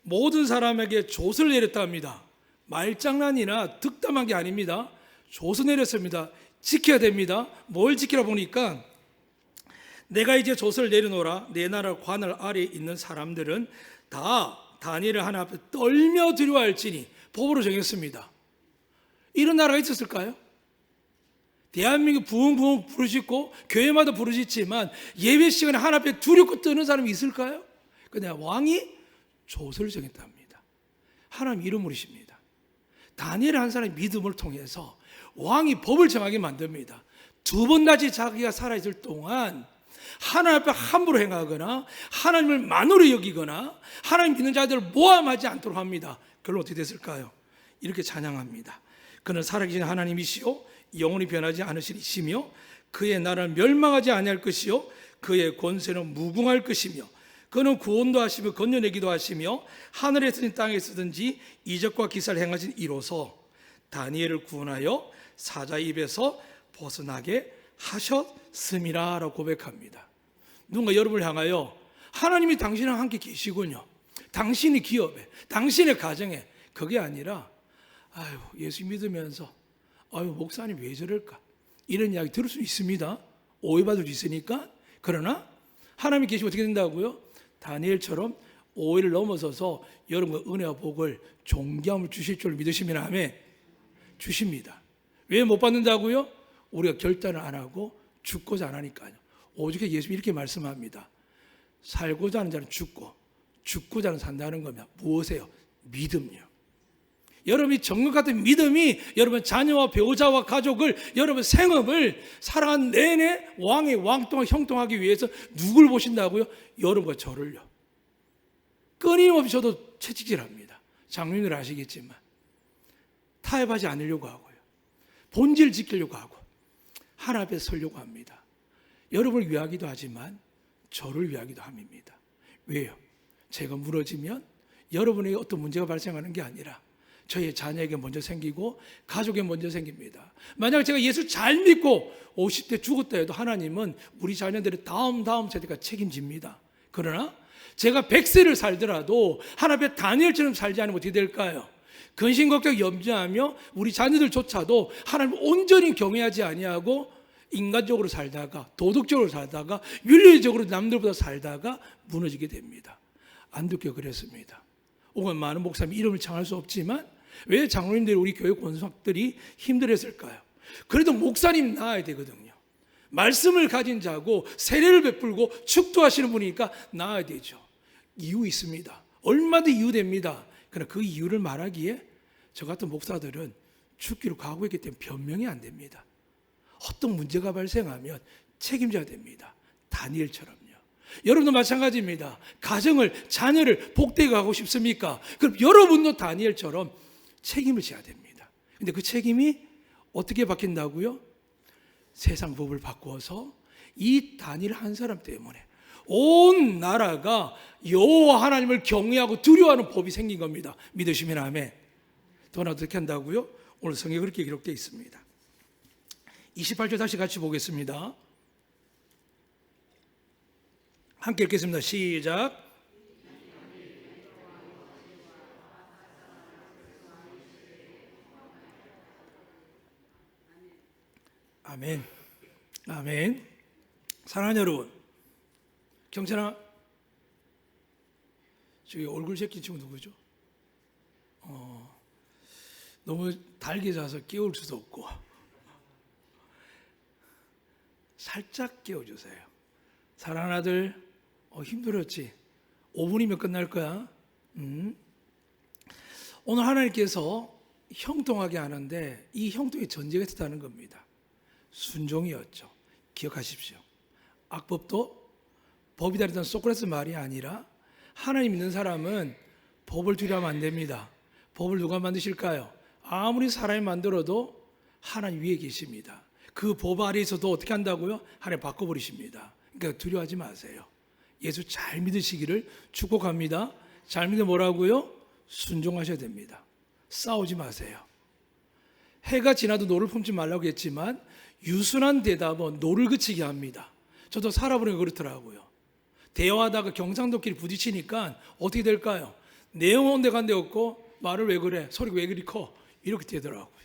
모든 사람에게 돛을 내렸다 합니다. 말장난이나 득담한 게 아닙니다. 돛을 내렸습니다. 지켜야 됩니다. 뭘 지키라 보니까 내가 이제 돛을 내려놓으라. 내 나라 관할 아래에 있는 사람들은 다 다니엘을 하나 앞에 떨며 두려워할지니 법으로 정했습니다. 이런 나라가 있었을까요? 대한민국 부흥 부르짖고 교회마다 부르짖지만 예배 시간에 하나 앞에 두렵고 떠는 사람이 있을까요? 그냥 왕이 돛을 정했답니다. 하나님 이름으로십니다. 다니엘 한 사람의 믿음을 통해서 왕이 법을 정하게 만듭니다. 두 번까지 자기가 살아있을 동안 하나님 앞에 함부로 행하거나 하나님을 만으로 여기거나 하나님 믿는 자들을 모함하지 않도록 합니다. 결론 어떻게 됐을까요? 이렇게 찬양합니다. 그는 살아계신 하나님이시요 영원히 변하지 않으시리시며 그의 나라는 멸망하지 아니할 것이요 그의 권세는 무궁할 것이며 그는 구원도 하시며 건져내기도 하시며 하늘에 쓰든 땅에 쓰든지 이적과 기사를 행하신 이로서 다니엘을 구원하여 사자의 입에서 벗어나게 하셨음이라 라고 고백합니다. 누군가 여러분을 향하여 하나님이 당신과 함께 계시군요, 당신의 기업에, 당신의 가정에, 그게 아니라 아유 예수 믿으면서 아유 목사님 왜 저럴까, 이런 이야기 들을 수 있습니다. 오해받을 수 있으니까. 그러나 하나님이 계시면 어떻게 된다고요? 다니엘처럼 오해를 넘어서서 여러분과 은혜와 복을, 존귀함을 주실 줄 믿으시면 아멘. 주십니다. 왜 못 받는다고요? 우리가 결단을 안 하고 죽고자 안 하니까요. 오직 예수님이 이렇게 말씀합니다. 살고자 하는 자는 죽고 죽고자 하는 산다는 거면 무엇이에요? 믿음이요. 여러분이 정것 같은 믿음이 여러분 자녀와 배우자와 가족을, 여러분 생업을 살아간 내내 왕의 왕통하 형통하기 위해서 누굴 보신다고요? 여러분과 저를요. 끊임없이 저도 채찍질합니다. 장로님들 아시겠지만 타협하지 않으려고 하고요, 본질 지키려고 하고 하나님 앞에 서려고 합니다. 여러분을 위하기도 하지만 저를 위하기도 함입니다. 왜요? 제가 무너지면 여러분에게 어떤 문제가 발생하는 게 아니라 저희 자녀에게 먼저 생기고 가족에 먼저 생깁니다. 만약 제가 예수 잘 믿고 50대 죽었다 해도 하나님은 우리 자녀들의 다음 세대가 책임집니다. 그러나 제가 100세를 살더라도 하나님 앞에 다니엘처럼 살지 않으면 어떻게 될까요? 근심걱정 염려하며 우리 자녀들조차도 하나님을 온전히 경외하지 아니하고 인간적으로 살다가, 도덕적으로 살다가, 윤리적으로 남들보다 살다가 무너지게 됩니다. 안독교 그랬습니다. 혹은 많은 목사님 이름을 청할 수 없지만 왜 장로님들이, 우리 교회 권속들이 힘들었을까요? 그래도 목사님 나아야 되거든요. 말씀을 가진 자고 세례를 베풀고 축도하시는 분이니까 나아야 되죠. 이유 있습니다. 얼마든지 이유 됩니다. 그러나 그 이유를 말하기에 저 같은 목사들은 죽기로 각오했기 때문에 변명이 안 됩니다. 어떤 문제가 발생하면 책임져야 됩니다. 다니엘처럼요. 여러분도 마찬가지입니다. 가정을, 자녀를 복되게 하고 싶습니까? 그럼 여러분도 다니엘처럼 책임을 져야 됩니다. 근데 그 책임이 어떻게 바뀐다고요? 세상 법을 바꾸어서 이 다니엘 한 사람 때문에 온 나라가 여호와 하나님을 경외하고 두려워하는 법이 생긴 겁니다. 믿으시면 아멘. 더 어떻게 한다고요? 오늘 성경에 그렇게 기록되어 있습니다. 28절 다시 같이 보겠습니다. 함께 읽겠습니다. 시작. 아멘. 아멘. 사랑하는 여러분, 경찰아, 저기 얼굴 제낀 친구 누구죠? 너무 달게 자서 깨울 수도 없고 살짝 깨워주세요. 사랑하는 아들, 힘들었지? 5분이면 끝날 거야. 오늘 하나님께서 형통하게 하는데 이 형통의 전제가 있다는 겁니다. 순종이었죠. 기억하십시오. 악법도 법이다 했던 소크라테스 말이 아니라 하나님 믿는 사람은 법을 두려워하면 안 됩니다. 법을 누가 만드실까요? 아무리 사람이 만들어도 하나님 위에 계십니다. 그 법 아래에서도 어떻게 한다고요? 하나님 바꿔버리십니다. 그러니까 두려워하지 마세요. 예수 잘 믿으시기를 축복합니다. 잘 믿으면 뭐라고요? 순종하셔야 됩니다. 싸우지 마세요. 해가 지나도 노를 품지 말라고 했지만 유순한 대답은 노를 그치게 합니다. 저도 살아보는 게 그렇더라고요. 대화하다가 경상도끼리 부딪히니까 어떻게 될까요? 내용 온데 간데 없고 말을 왜 그래? 소리가 왜 그리 커? 이렇게 되더라고요.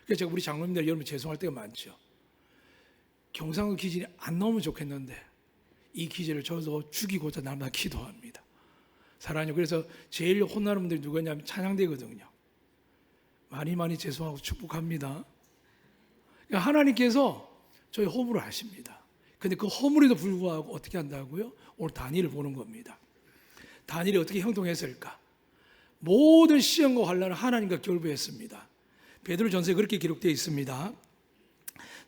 그래서 제가 우리 장로님들 여러분 죄송할 때가 많죠. 경상도 기질이 안 나오면 좋겠는데 이 기질을 저도 죽이고자 날마다 기도합니다. 사랑해요. 그래서 제일 혼나는 분들이 누구냐면 찬양대거든요. 많이 죄송하고 축복합니다. 그러니까 하나님께서 저희 허물을 아십니다. 근데 그 허물에도 불구하고 어떻게 한다고요? 오늘 다니엘을 보는 겁니다. 다니엘이 어떻게 형통했을까? 모든 시험과 환난을 하나님과 결부했습니다. 베드로전서에 그렇게 기록되어 있습니다.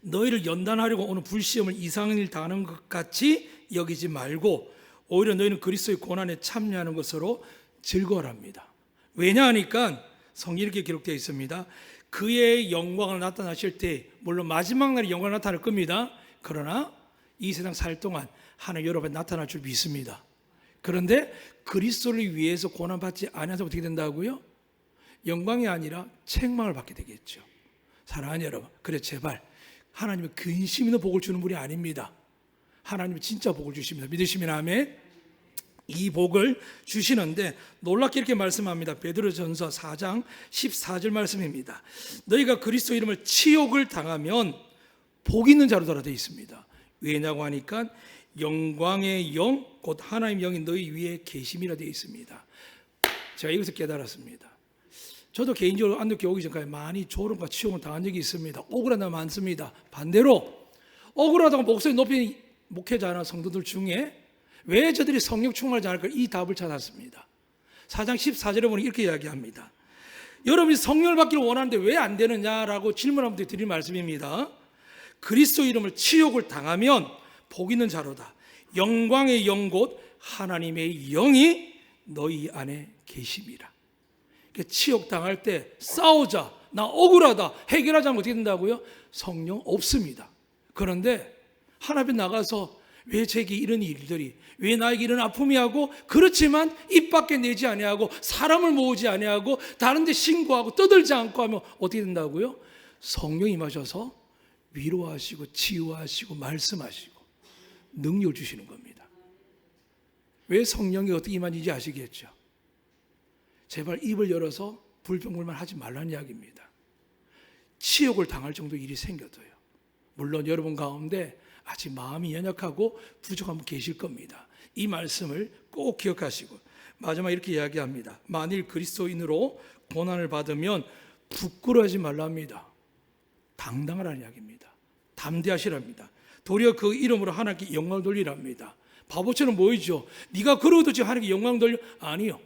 너희를 연단하려고 오는 불시험을 이상한 일 당하는 것 같이 여기지 말고 오히려 너희는 그리스도의 고난에 참여하는 것으로 즐거워합니다. 왜냐하니까 성경에 이렇게 기록되어 있습니다. 그의 영광을 나타나실 때 물론 마지막 날에 영광을 나타날 겁니다. 그러나 이 세상 살 동안 하나님 여러분에 나타날 줄 믿습니다. 그런데 그리스도를 위해서 고난받지 않아서 어떻게 된다고요? 영광이 아니라 책망을 받게 되겠죠. 사랑하는 여러분, 그래 제발 하나님은 근심 있는 복을 주는 분이 아닙니다. 하나님은 진짜 복을 주십니다. 믿으시면 아멘. 이 복을 주시는데 놀랍게 이렇게 말씀합니다. 베드로전서 4장 14절 말씀입니다. 너희가 그리스도 이름을 치욕을 당하면 복 있는 자로더라 되어 있습니다. 왜냐고 하니까 영광의 영 곧 하나님 영이 너희 위에 계심이라 되어 있습니다. 제가 이것을 깨달았습니다. 저도 개인적으로 안독교 오기 전까지 많이 조롱과 치욕을 당한 적이 있습니다. 억울한 날 많습니다. 반대로 억울하다고 목소리 높인 목회자나 성도들 중에 왜 저들이 성령 충만하지 않을까? 이 답을 찾았습니다. 4장 14절에 보니 이렇게 이야기합니다. 여러분이 성령을 받기를 원하는데 왜 안 되느냐라고 질문한 분들이 드린 말씀입니다. 그리스도 이름을 치욕을 당하면 복 있는 자로다. 영광의 영 곧 하나님의 영이 너희 안에 계심이라. 치욕 당할 때 싸우자, 나 억울하다, 해결하자면 어떻게 된다고요? 성령 없습니다. 그런데 하나님 나가서 왜 제게 이런 일들이, 왜 나에게 이런 아픔이 하고, 그렇지만 입 밖에 내지 아니하고 사람을 모으지 아니하고 다른 데 신고하고 떠들지 않고 하면 어떻게 된다고요? 성령이 임하셔서 위로하시고 치유하시고 말씀하시고 능력을 주시는 겁니다. 왜 성령이 어떻게 임하는지 아시겠죠? 제발 입을 열어서 불평불만 하지 말라는 이야기입니다. 치욕을 당할 정도 일이 생겨도요. 물론 여러분 가운데 아직 마음이 연약하고 부족한 분 계실 겁니다. 이 말씀을 꼭 기억하시고 마지막 이렇게 이야기합니다. 만일 그리스도인으로 고난을 받으면 부끄러워하지 말랍니다. 당당하라는 이야기입니다. 담대하시랍니다. 도리어 그 이름으로 하나님께 영광을 돌리랍니다. 바보처럼 보이죠? 네가 그러고도 지금 하나님께 영광 돌려? 아니요.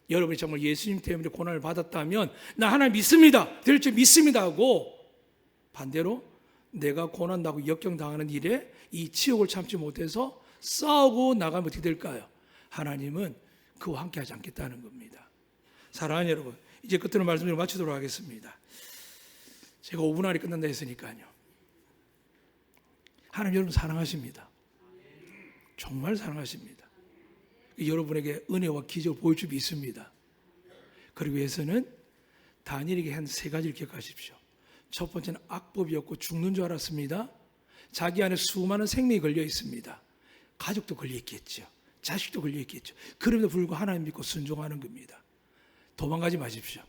여러분이 정말 예수님 때문에 고난을 받았다면 나 하나님 믿습니다. 될 줄 믿습니다 하고 반대로 내가 고난당하고 역경당하는 일에 이 치욕을 참지 못해서 싸우고 나가면 어떻게 될까요? 하나님은 그와 함께 하지 않겠다는 겁니다. 사랑하는 여러분, 이제 끝으로 말씀을 마치도록 하겠습니다. 제가 5분 안에 끝난다 했으니까요. 하나님 여러분 사랑하십니다. 정말 사랑하십니다. 여러분에게 은혜와 기적을 보여줄 수 있습니다. 그러기 위해서는 다니엘에게 한 3가지를 기억하십시오. 첫 번째는 악법이었고 죽는 줄 알았습니다. 자기 안에 수많은 생명이 걸려 있습니다. 가족도 걸려 있겠죠. 자식도 걸려 있겠죠. 그럼에도 불구하고 하나님 믿고 순종하는 겁니다. 도망가지 마십시오.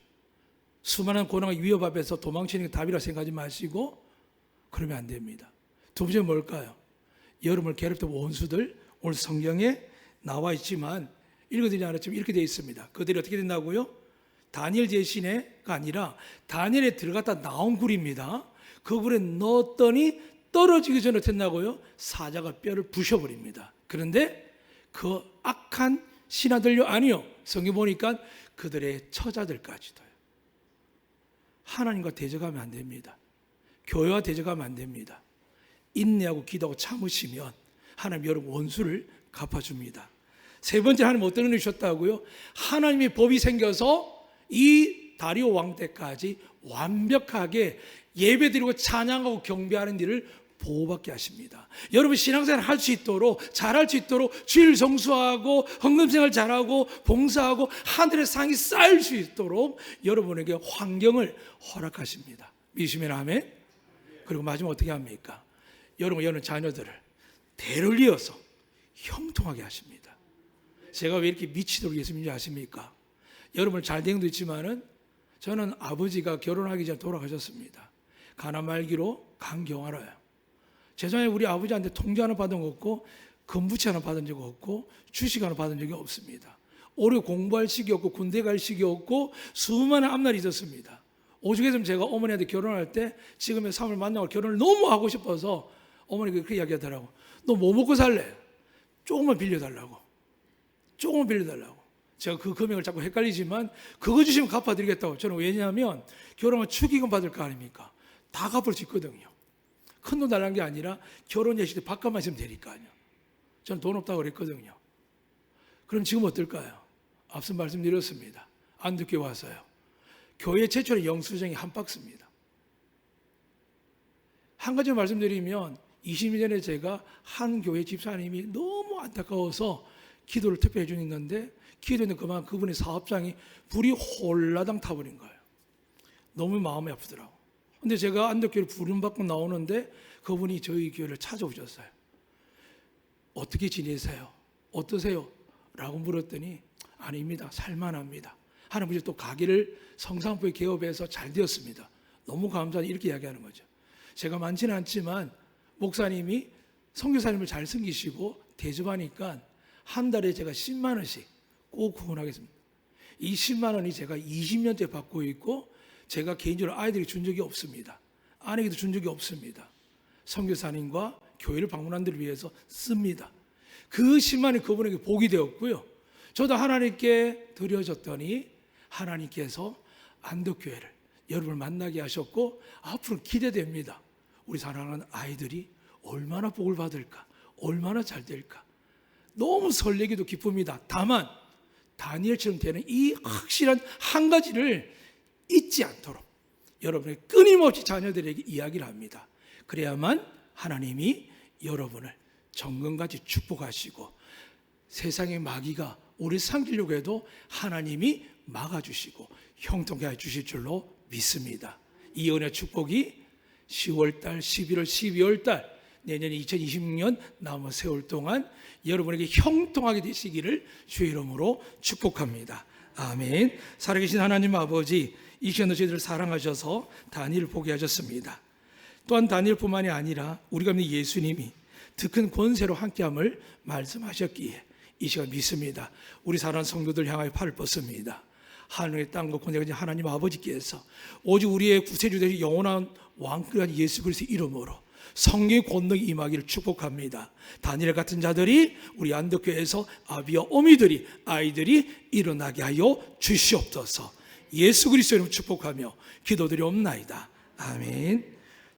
수많은 고난과 위협 앞에서 도망치는 게 답이라 생각하지 마시고 그러면 안 됩니다. 두 번째 뭘까요? 여러분을 괴롭던 원수들, 오늘 성경에 나와 있지만 읽어드리지 않았지만 이렇게 되어 있습니다. 그들이 어떻게 된다고요? 다니엘 대신에가 아니라 다니엘에 들어갔다 나온 굴입니다. 그 굴에 넣었더니 떨어지기 전에 어떻게 된다고요? 사자가 뼈를 부셔버립니다. 그런데 그 악한 신하들요? 아니요. 성경 보니까 그들의 처자들까지도요. 하나님과 대적하면 안 됩니다. 교회와 대적하면 안 됩니다. 인내하고 기도하고 참으시면 하나님 여러분 원수를 갚아줍니다. 세 번째 하나님 어떤 은혜 주셨다고요? 하나님의 법이 생겨서 이 다리오 왕 때까지 완벽하게 예배드리고 찬양하고 경배하는 일을 보호받게 하십니다. 여러분 신앙생활 할 수 있도록 잘할 수 있도록 주일 성수하고 헌금생활 잘하고 봉사하고 하늘의 상이 쌓일 수 있도록 여러분에게 환경을 허락하십니다. 믿으시면 아멘. 그리고 마지막 어떻게 합니까? 여러분 자녀들을 대를 이어서 형통하게 하십니다. 제가 왜 이렇게 미치도록 예수님인지 아십니까? 여러분 잘된 것도 있지만은 저는 아버지가 결혼하기 전에 돌아가셨습니다. 가난 말기로 간경화로요. 세상에 우리 아버지한테 통지 하나 받은 거 없고 건부채 하나 받은 적 없고 주식 하나 받은 적이 없습니다. 오래 공부할 시기 없고 군대 갈 시기 없고 수많은 앞날이 있었습니다. 오죽했으면 제가 어머니한테 결혼할 때 지금의 삶을 만나고 결혼을 너무 하고 싶어서 어머니가 그렇게 이야기하더라고. 너 뭐 먹고 살래? 조금만 빌려달라고. 조금만 빌려달라고. 제가 그 금액을 자꾸 헷갈리지만 그거 주시면 갚아드리겠다고. 저는 왜냐하면 결혼은 축의금 받을 거 아닙니까? 다 갚을 수 있거든요. 큰 돈 달라는 게 아니라 결혼 예식 때 밥값만 있으면 되니까요. 저는 돈 없다고 그랬거든요. 그럼 지금 어떨까요? 앞서 말씀드렸습니다. 안두교회 와서요. 교회 최초의 영수증이 한 박스입니다. 한 가지 말씀드리면 20년 전에 제가 한 교회 집사님이 너무 안타까워서 기도를 특별히 해주는데 기도는 그만 그분의 사업장이 불이 홀라당 타버린 거예요. 너무 마음이 아프더라고. 근데 제가 안덕교회를 부름받고 나오는데 그분이 저희 교회를 찾아오셨어요. 어떻게 지내세요? 어떠세요? 라고 물었더니 아닙니다. 살만합니다. 하나님께서 또 가게를 성산포에 개업해서 잘 되었습니다. 너무 감사하다 이렇게 이야기하는 거죠. 제가 많지는 않지만 목사님이 선교사님을 잘 섬기시고 대접하니까 한 달에 제가 10만 원씩 꼭 후원하겠습니다. 이 10만 원이 제가 20년째 받고 있고 제가 개인적으로 아이들이 준 적이 없습니다. 아내에게도 준 적이 없습니다. 선교사님과 교회를 방문한 데를 위해서 씁니다. 그 10만 원이 그분에게 복이 되었고요. 저도 하나님께 드려졌더니 하나님께서 안덕교회를 여러분을 만나게 하셨고 앞으로 기대됩니다. 우리 사랑하는 아이들이 얼마나 복을 받을까, 얼마나 잘 될까. 너무 설레기도 기쁩니다. 다만 다니엘처럼 되는 이 확실한 한 가지를 잊지 않도록 여러분의 끊임없이 자녀들에게 이야기를 합니다. 그래야만 하나님이 여러분을 정금같이 축복하시고 세상의 마귀가 우리 삼키려고 해도 하나님이 막아주시고 형통케 해주실 줄로 믿습니다. 이 은혜 축복이 10월달, 11월, 12월달 내년 2026년 남은 세월 동안 여러분에게 형통하게 되시기를 주의 이름으로 축복합니다. 아멘. 살아계신 하나님 아버지, 이 시간도 저희들을 사랑하셔서 다니엘을 보게 하셨습니다. 또한 다니엘뿐만이 아니라 우리가 믿는 예수님이 더 큰 권세로 함께함을 말씀하셨기에 이 시간 믿습니다. 우리 사랑하는 성도들 향하여 팔을 뻗습니다. 하늘의 땅과 권세가 가진 하나님 아버지께서 오직 우리의 구세주 되신 영원한 왕quyền 예수 그리스도의 이름으로 성령의 권능이 임하기를 축복합니다. 다니엘 같은 자들이 우리 안덕교회에서 아비와 어미들이 아이들이 일어나게 하여 주시옵소서. 예수 그리스도의 이름으로 축복하며 기도드리옵나이다. 아멘.